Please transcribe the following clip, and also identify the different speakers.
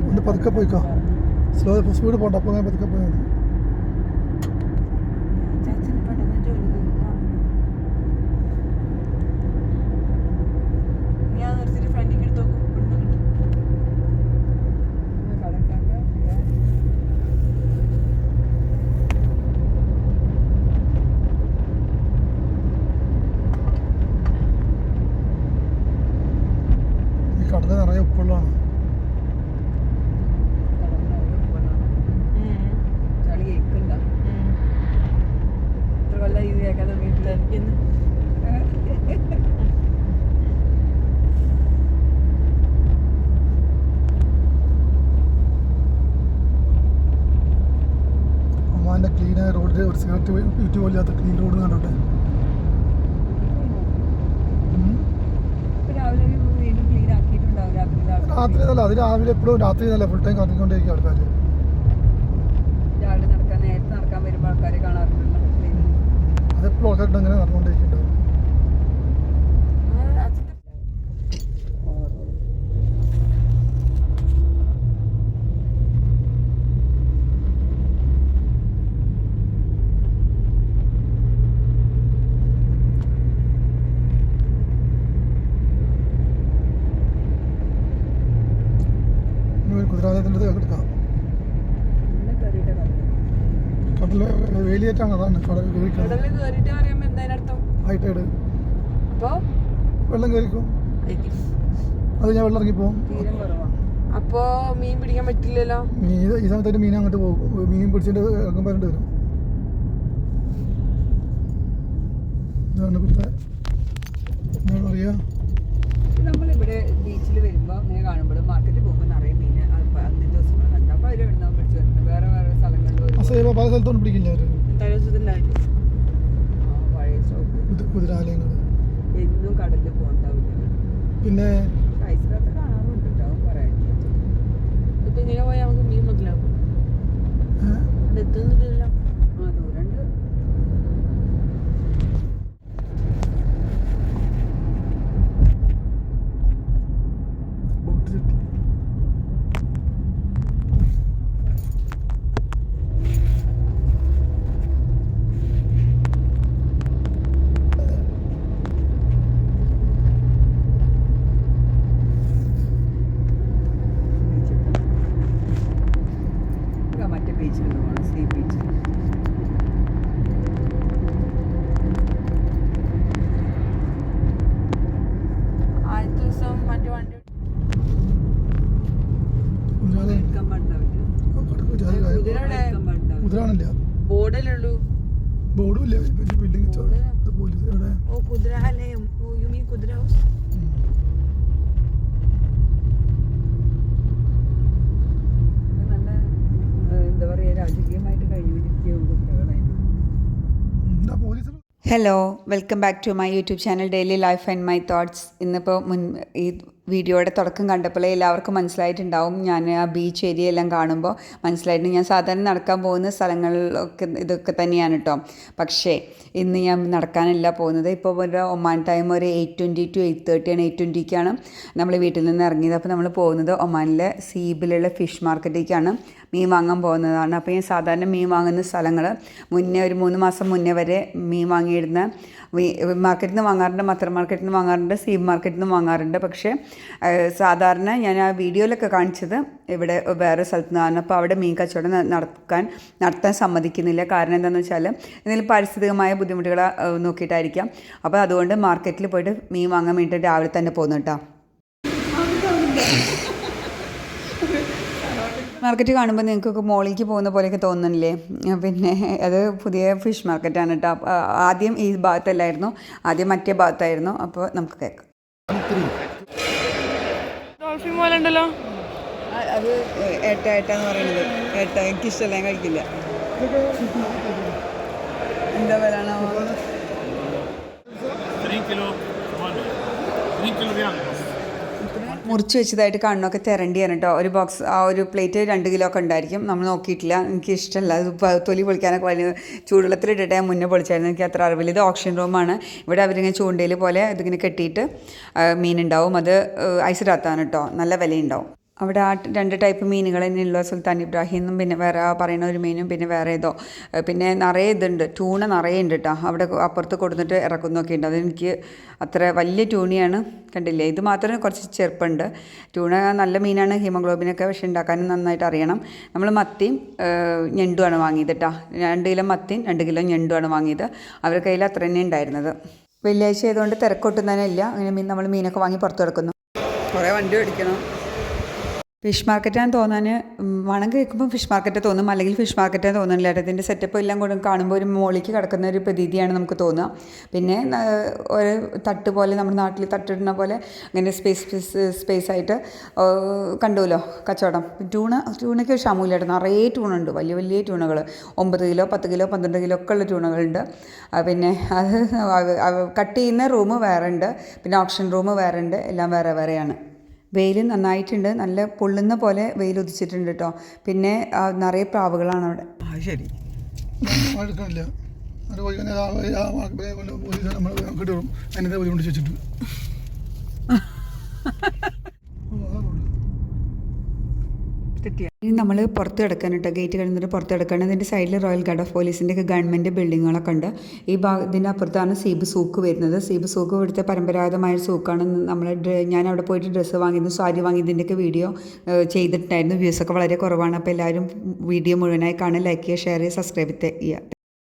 Speaker 1: ഒന്ന് പതുക്കെ പോയിക്കോ. സ്ലോ സ്പീഡ് പോകണ്ട. അപ്പോൾ അങ്ങനെ പതുക്കെ പോയാൽ മതി. കടല് നിറയെ ഉപ്പുള്ളതാണ്. ഒമാൻ്റെ ക്ലീനായ റോഡിൽ ഒരു സിഗരറ്റ് യൂറ്റി പോലില്ലാത്ത ക്ലീൻ റോഡ് കണ്ടോട്ടെ. രാത്രി അല്ല, അത് രാവിലെ എപ്പോഴും രാത്രി നല്ല ഫുൾ ടൈം കത്തിക്കൊണ്ടിരിക്കും ആൾക്കാർ. അതെപ്പോഴും ആൾക്കാരുടെ അങ്ങനെ നടന്നുകൊണ്ടിരിക്കുന്നുണ്ടാവും. കുതിരാലയത്തിൻ്റെ എടുക്കാം. കടല് വേലിയേറ്റാണ്. അതാണ് കടൽ ഹൈറ്റൈഡ് വെള്ളം കയറിക്കും. അത് ഞാൻ വെള്ളം ഇറങ്ങിപ്പോവും.
Speaker 2: അപ്പോ മീൻ പിടിക്കാൻ പറ്റില്ലല്ലോ.
Speaker 1: ഈ സമയത്തായിട്ട് മീൻ അങ്ങോട്ട് പോകും. മീൻ പിടിച്ചിട്ട് ഇറങ്ങും വരേണ്ടി വരും. ഇതാണ് ഇവിടുത്തെ എന്താ പറയുക,
Speaker 2: നമ്മളിവിടെ ബീച്ചിൽ വരുമ്പോൾ ഇങ്ങനെ കാണുമ്പോൾ മാർക്കറ്റിൽ പോകുമ്പോൾ നിറയെ മീൻ അന്നത്തെ ദിവസങ്ങൾ കണ്ടു. അപ്പോൾ അതിൽ എവിടെ പിടിച്ചു വരുന്നത് വേറെ വേറെ സ്ഥലങ്ങളിൽ
Speaker 1: പല സ്ഥലത്തോട്ട് പിടിക്കില്ല അവർ.
Speaker 2: പഴയ സ്റ്റോക്ക്
Speaker 1: കുതിരാലയങ്ങൾ
Speaker 2: എന്നും കടലിൽ പോകണ്ടാവില്ല.
Speaker 1: പിന്നെ
Speaker 2: ഐസിനകത്ത് കാണാറുണ്ട് കേട്ടോ പറയാൻ. ഇപ്പം ഇങ്ങനെ പോയാൽ നമുക്ക് മീൻ മുതലാവും. അത് എത്തുന്നില്ല. ദൂരമുണ്ട്. മറ്റേ ബീച്ചിൽ പോകണം, സീ ബീച്ച്. ആദ്യത്തെ ദിവസം മറ്റേ വണ്ടി
Speaker 1: കുതിരാണില്ല.
Speaker 2: ബോർഡിലുള്ളൂ.
Speaker 1: ബോർഡും ഇല്ല. Building
Speaker 2: oh കുതിരാലയം. Oh you mean കുതിര ഹൗസ്. എന്താ പറയുക, രാജകീയമായിട്ട് കഴിഞ്ഞിരിക്കുകയും
Speaker 3: hello, welcome back to my YouTube channel daily life and my thoughts. ഇന്നിപ്പോൾ ഈ വീഡിയോയുടെ തുടക്കം കണ്ടപ്പോൾ എല്ലാവർക്കും മനസ്സിലായിട്ടുണ്ടാവും. ഞാൻ ആ ബീച്ച് ഏരിയ എല്ലാം കാണുമ്പോൾ മനസ്സിലായിട്ട് ഞാൻ സാധാരണ നടക്കാൻ പോകുന്ന സ്ഥലങ്ങളിലൊക്കെ ഇതൊക്കെ തന്നെയാണ് കേട്ടോ. പക്ഷേ ഇന്ന് ഞാൻ നടക്കാനല്ല പോകുന്നത്. ഇപ്പോൾ ഒരു ഒമാൻ ടൈം ഒരു 8:20 to 8:30 8:20ക്കാണ് നമ്മൾ വീട്ടിൽ നിന്ന് ഇറങ്ങിയത്. അപ്പോൾ നമ്മൾ പോകുന്നത് ഒമാനിലെ സീബിലുള്ള ഫിഷ് മാർക്കറ്റിലേക്കാണ്. മീൻ വാങ്ങാൻ പോകുന്നതാണ്. അപ്പോൾ ഞാൻ സാധാരണ മീൻ വാങ്ങുന്ന സ്ഥലങ്ങൾ മുന്നേ ഒരു 3 മാസം മുന്നേ വരെ മീൻ വാങ്ങിയിരുന്ന മാർക്കറ്റിൽ നിന്ന് വാങ്ങാറുണ്ട്, മത്തർ മാർക്കറ്റിൽ നിന്ന് വാങ്ങാറുണ്ട്, സീബ് മാർക്കറ്റിൽ നിന്ന് വാങ്ങാറുണ്ട്. പക്ഷേ സാധാരണ ഞാൻ ആ വീഡിയോയിലൊക്കെ കാണിച്ചത് ഇവിടെ വേറെ സ്ഥലത്ത് നിന്നാണ്. അപ്പോൾ അവിടെ മീൻ കച്ചവടം നടത്താൻ സമ്മതിക്കുന്നില്ല. കാരണം എന്താണെന്ന് വെച്ചാൽ എന്തെങ്കിലും പാരിസ്ഥിതികമായ ബുദ്ധിമുട്ടുകൾ നോക്കിയിട്ടായിരിക്കാം. അപ്പോൾ അതുകൊണ്ട് മാർക്കറ്റിൽ പോയിട്ട് മീൻ വാങ്ങാൻ വേണ്ടിയിട്ട് രാവിലെ തന്നെ പോകുന്നു കേട്ടോ. മാർക്കറ്റ് കാണുമ്പോൾ നിങ്ങൾക്കൊക്കെ മോളിലേക്ക് പോകുന്ന പോലെയൊക്കെ തോന്നുന്നില്ലേ? പിന്നെ അത് പുതിയ ഫിഷ് മാർക്കറ്റാണ് കേട്ടോ. ആദ്യം ഈ ഭാഗത്തല്ലായിരുന്നു, ആദ്യം മറ്റേ ഭാഗത്തായിരുന്നു. അപ്പോൾ നമുക്ക് കേൾക്കാം.
Speaker 2: ഡോൾഫിൻ പോലെ ഉണ്ടല്ലോ.
Speaker 3: അത് ഏട്ടാന്ന് പറയുന്നത്. എനിക്കിഷ്ടമല്ല, ഞാൻ കഴിക്കില്ല. എന്താ വിലയാണോ?
Speaker 4: 3 kilo real.
Speaker 3: മുറിച്ച് വെച്ചതായിട്ട് കാണുന്നൊക്കെ തെരണ്ടിയാണ് കേട്ടോ. ഒരു ബോക്സ് ആ ഒരു പ്ലേറ്റ് 2 കിലോ ഒക്കെ ഉണ്ടായിരിക്കും. നമ്മൾ നോക്കിയിട്ടില്ല, എനിക്ക് ഇഷ്ടമല്ല അത് തൊലി പൊളിക്കാനൊക്കെ വലിയ ചൂടുവെള്ളത്തിലിട്ടിട്ട് ഞാൻ മുന്നേ പൊളിച്ചായിരുന്നു. എനിക്ക് അത്ര അറിവില്ല. ഇത് ഓപ്ഷൻ റൂമാണ്. ഇവിടെ അവരിങ്ങനെ ചൂണ്ടയിൽ പോലെ ഇതിങ്ങനെ കെട്ടിയിട്ട് മീനുണ്ടാവും. അത് ഐസിടാത്താണ് കേട്ടോ. നല്ല വിലയുണ്ടാവും. അവിടെ ആ 2 ടൈപ്പ് മീനുകൾ തന്നെയുള്ള സുൽത്താൻ ഇബ്രാഹിമെന്നും പിന്നെ വേറെ പറയുന്ന ഒരു മീനും പിന്നെ വേറെ ഏതോ പിന്നെ നിറയെ ഇതുണ്ട്. ട്യൂണ നിറയെ ഉണ്ട് കേട്ടോ. അവിടെ അപ്പുറത്ത് കൊടുത്തിട്ട് ഇറക്കുന്നൊക്കെ ഉണ്ട്. അതെനിക്ക് അത്ര വലിയ ട്യൂണിയാണ് കണ്ടില്ലേ. ഇത് മാത്രമേ കുറച്ച് ചെറുപ്പുണ്ട്. ട്യൂണ നല്ല മീനാണ്, ഹീമോഗ്ലോബിനൊക്കെ പക്ഷേ ഉണ്ടാക്കാനും നന്നായിട്ട് അറിയണം. നമ്മൾ മത്തിയും ഞണ്ടുമാണ് വാങ്ങിയത് കേട്ടോ. 2 കിലോ മത്തിയും 2 കിലോ ഞണ്ടുമാണ് വാങ്ങിയത്. അവരുടെ കയ്യിൽ അത്ര തന്നെ ഉണ്ടായിരുന്നത്. വെള്ളിയാഴ്ച ആയതുകൊണ്ട് തിരക്കൊട്ടും തന്നെ ഇല്ല. അങ്ങനെ നമ്മൾ മീനൊക്കെ വാങ്ങി പുറത്ത് കിടക്കുന്നു. കുറേ വണ്ടി ഓടിക്കണം. ഫിഷ് മാർക്കറ്റാന്ന് തോന്നാൻ മണം കേൾക്കുമ്പോൾ ഫിഷ് മാർക്കറ്റ് തോന്നും, അല്ലെങ്കിൽ ഫിഷ് മാർക്കറ്റാന്ന് തോന്നുന്നില്ല. ഇതിൻ്റെ സെറ്റപ്പ് എല്ലാം കൂടെ കാണുമ്പോൾ ഒരു മോളിക്ക് കിടക്കുന്ന ഒരു പ്രതീതിയാണ് നമുക്ക് തോന്നുക. പിന്നെ ഒരു തട്ട് പോലെ നമ്മുടെ നാട്ടിൽ തട്ടിടുന്ന പോലെ അങ്ങനെ സ്പേസ് ആയിട്ട് കണ്ടുമല്ലോ കച്ചവടം. ട്യൂണയ്ക്ക് ഒരു ക്ഷാമൂലായിട്ട് നിറയെ ട്യൂണുണ്ട്, വലിയ വലിയ ട്യൂണുകൾ 9 കിലോ 10 കിലോ 12 കിലോ ഒക്കെ ഉള്ള ട്യൂണുകളുണ്ട്. പിന്നെ അത് കട്ട് ചെയ്യുന്ന റൂം വേറെ ഉണ്ട്, പിന്നെ ഓപ്ഷൻ റൂം വേറെ ഉണ്ട്, എല്ലാം വേറെ വേറെയാണ്. വെയിൽ നന്നായിട്ടുണ്ട്, നല്ല പൊള്ളുന്ന പോലെ വെയിൽ ഉദിച്ചിട്ടുണ്ട് കേട്ടോ. പിന്നെ നിറയെ പ്രാവുകളാണ് അവിടെ.
Speaker 2: ശരി
Speaker 1: എടുക്കണില്ല. അത് നമ്മൾ കിട്ടും അതിനെ കൊണ്ട് വെച്ചിട്ട്
Speaker 3: ഇനി നമ്മൾ പുറത്ത് കിടക്കാൻ കേട്ടോ. ഗേറ്റ് കഴിഞ്ഞിട്ട് പുറത്ത് കിടക്കുകയാണ്. ഇതിൻ്റെ സൈഡിൽ റോയൽ ഗാർഡ് ഓഫ് പോലീസിൻ്റെ ഒക്കെ ഗവൺമെൻറ് ബിൽഡിങ്ങുകളൊക്കെ ഉണ്ട്. ഇതിൻ്റെ അപ്പുറത്താണ് സീബ് സൂക്ക് വരുന്നത്. സീബ് സൂക്ക് ഇവിടുത്തെ പരമ്പരാഗതമായ സൂക്കാണ്. ഞാൻ അവിടെ പോയിട്ട് ഡ്രസ്സ് വാങ്ങിയതും സാരി വാങ്ങിയതിൻ്റെയൊക്കെ വീഡിയോ ചെയ്തിട്ടുണ്ടായിരുന്നു. വ്യൂസൊക്കെ വളരെ കുറവാണ്. അപ്പോൾ എല്ലാവരും വീഡിയോ മുഴുവനായി കാണുക, ലൈക്ക് ചെയ്യുക, ഷെയർ ചെയ്യുക, സബ്സ്ക്രൈബ് ചെയ്യുക.